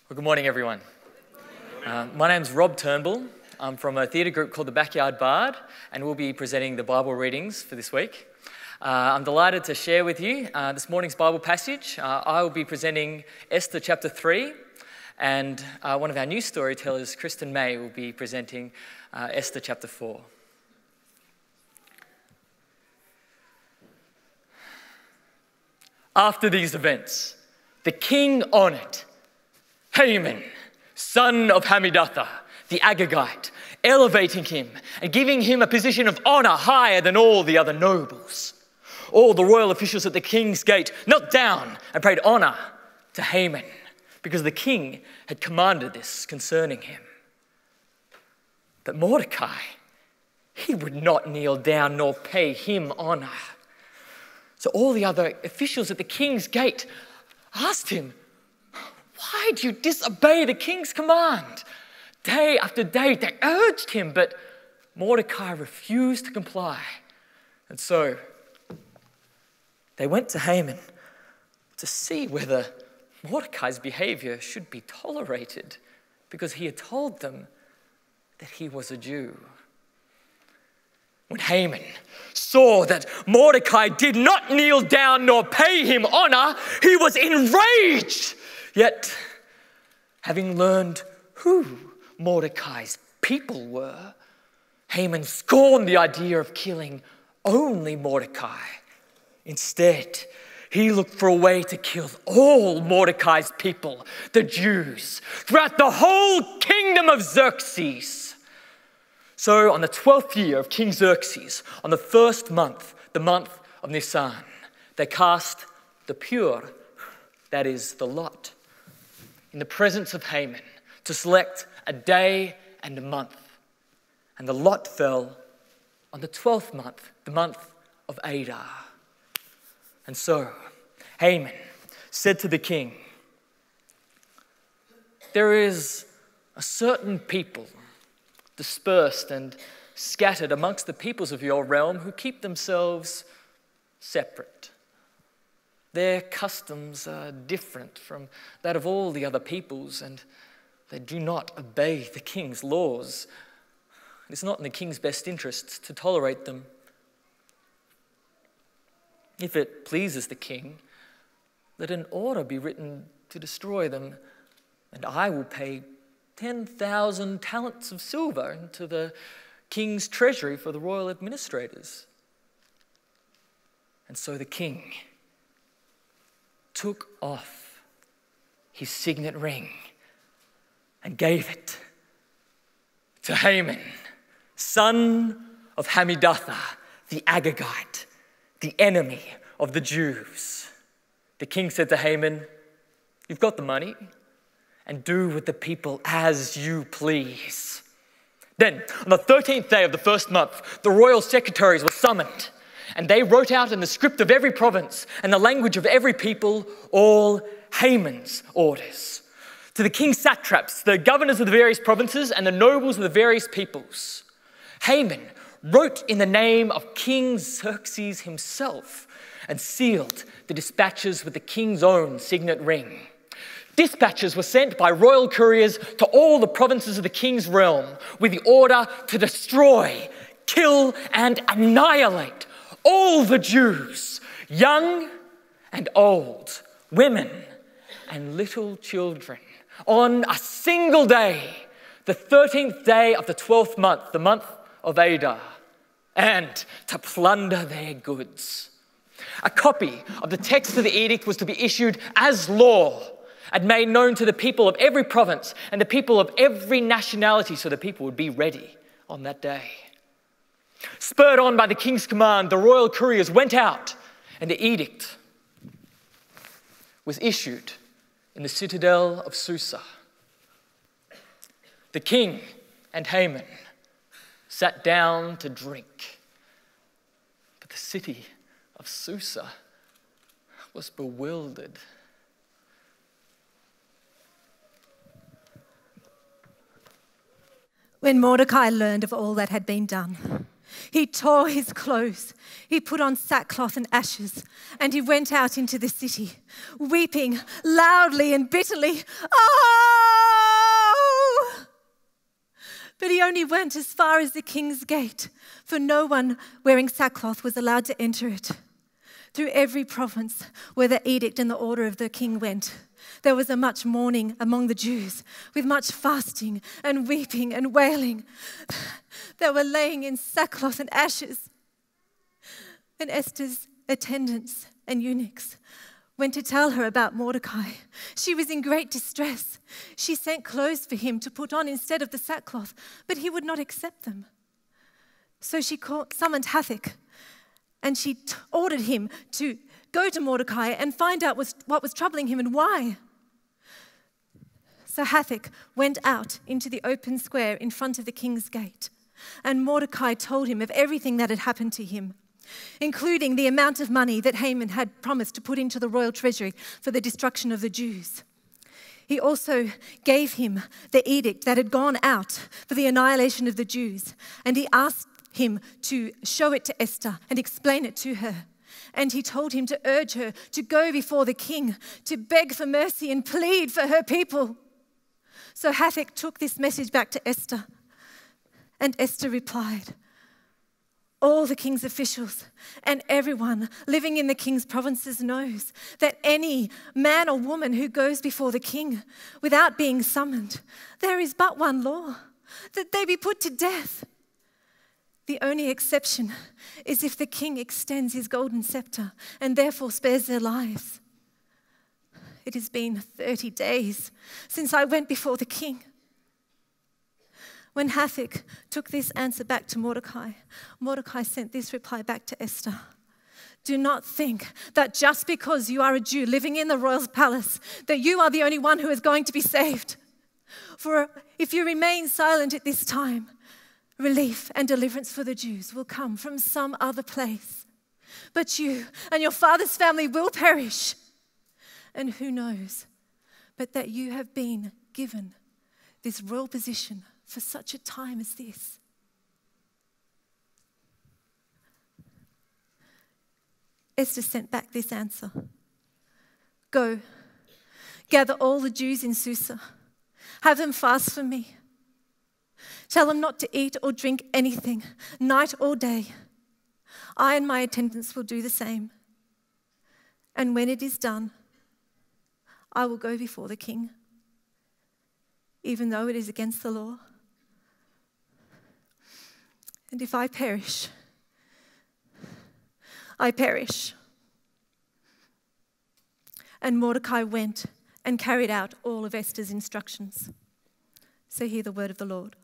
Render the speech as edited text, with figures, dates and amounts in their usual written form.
Well, good morning, everyone. My name's Rob Turnbull. I'm from a theatre group called the Backyard Bard, and we'll be presenting the Bible readings for this week. I'm delighted to share with you this morning's Bible passage. I will be presenting Esther chapter 3, and one of our new storytellers, Kristen will be presenting Esther chapter 4. After these events, the king honoured Haman, son of Hammedatha, the Agagite, elevating him and giving him a position of honour higher than all the other nobles. All the royal officials at the king's gate knelt down and paid honour to Haman, because the king had commanded this concerning him. But Mordecai, he would not kneel down nor pay him honour. So all the other officials at the king's gate asked him, "Why do you disobey the king's command?" Day after day they urged him, but Mordecai refused to comply. And so they went to Haman to see whether Mordecai's behaviour should be tolerated, because he had told them that he was a Jew. When Haman saw that Mordecai did not kneel down nor pay him honour, he was enraged. Yet, having learned who Mordecai's people were, Haman scorned the idea of killing only Mordecai. Instead, he looked for a way to kill all Mordecai's people, the Jews, throughout the whole kingdom of Xerxes. So on the 12th year of King Xerxes, on the first month, the month of Nisan, they cast the pur, that is the lot, in the presence of Haman to select a day and a month. And the lot fell on the 12th month, the month of Adar. And so Haman said to the king, "There is a certain people dispersed and scattered amongst the peoples of your realm who keep themselves separate. Their customs are different from that of all the other peoples, and they do not obey the king's laws. It is not in the king's best interests to tolerate them. If it pleases the king, let an order be written to destroy them, and I will pay 10,000 talents of silver into the king's treasury for the royal administrators." And so the king took off his signet ring and gave it to Haman, son of Hammedatha, the Agagite, the enemy of the Jews. The king said to Haman, "You've got the money, and do with the people as you please." Then, on the 13th day of the first month, the royal secretaries were summoned, and they wrote out in the script of every province and the language of every people all Haman's orders. To the king's satraps, the governors of the various provinces, and the nobles of the various peoples, Haman wrote in the name of King Xerxes himself and sealed the dispatches with the king's own signet ring. Dispatches were sent by royal couriers to all the provinces of the king's realm with the order to destroy, kill, and annihilate all the Jews, young and old, women and little children, on a single day, the 13th day of the 12th month, the month of Adar, and to plunder their goods. A copy of the text of the edict was to be issued as law and made known to the people of every province and the people of every nationality, so the people would be ready on that day. Spurred on by the king's command, the royal couriers went out, and the edict was issued in the citadel of Susa. The king and Haman sat down to drink, but the city of Susa was bewildered. When Mordecai learned of all that had been done, he tore his clothes, he put on sackcloth and ashes, and he went out into the city, weeping loudly and bitterly. "Ah! But he only went as far as the king's gate, for no one wearing sackcloth was allowed to enter it. Through every province where the edict and the order of the king went, there was a much mourning among the Jews, with much fasting and weeping and wailing. They were laying in sackcloth and ashes. And Esther's attendants and eunuchs went to tell her about Mordecai. She was in great distress. She sent clothes for him to put on instead of the sackcloth, but he would not accept them. So she summoned Hathach, and she ordered him to go to Mordecai and find out what was troubling him and why. So Hathach went out into the open square in front of the king's gate, and Mordecai told him of everything that had happened to him, including the amount of money that Haman had promised to put into the royal treasury for the destruction of the Jews. He also gave him the edict that had gone out for the annihilation of the Jews, and he asked him to show it to Esther and explain it to her. And he told him to urge her to go before the king, to beg for mercy and plead for her people. So Hathach took this message back to Esther, and Esther replied, "All the king's officials and everyone living in the king's provinces knows that any man or woman who goes before the king without being summoned, there is but one law, that they be put to death. The only exception is if the king extends his golden scepter and therefore spares their lives. It has been 30 days since I went before the king." When Hathach took this answer back to Mordecai, Mordecai sent this reply back to Esther: "Do not think that just because you are a Jew living in the royal palace, that you are the only one who is going to be saved. For if you remain silent at this time, relief and deliverance for the Jews will come from some other place. But you and your father's family will perish. And who knows but that you have been given this royal position for such a time as this." Esther sent back this answer: "Go, gather all the Jews in Susa. Have them fast for me. Tell them not to eat or drink anything, night or day. I and my attendants will do the same. And when it is done, I will go before the king, even though it is against the law. And if I perish, I perish." And Mordecai went and carried out all of Esther's instructions. So hear the word of the Lord.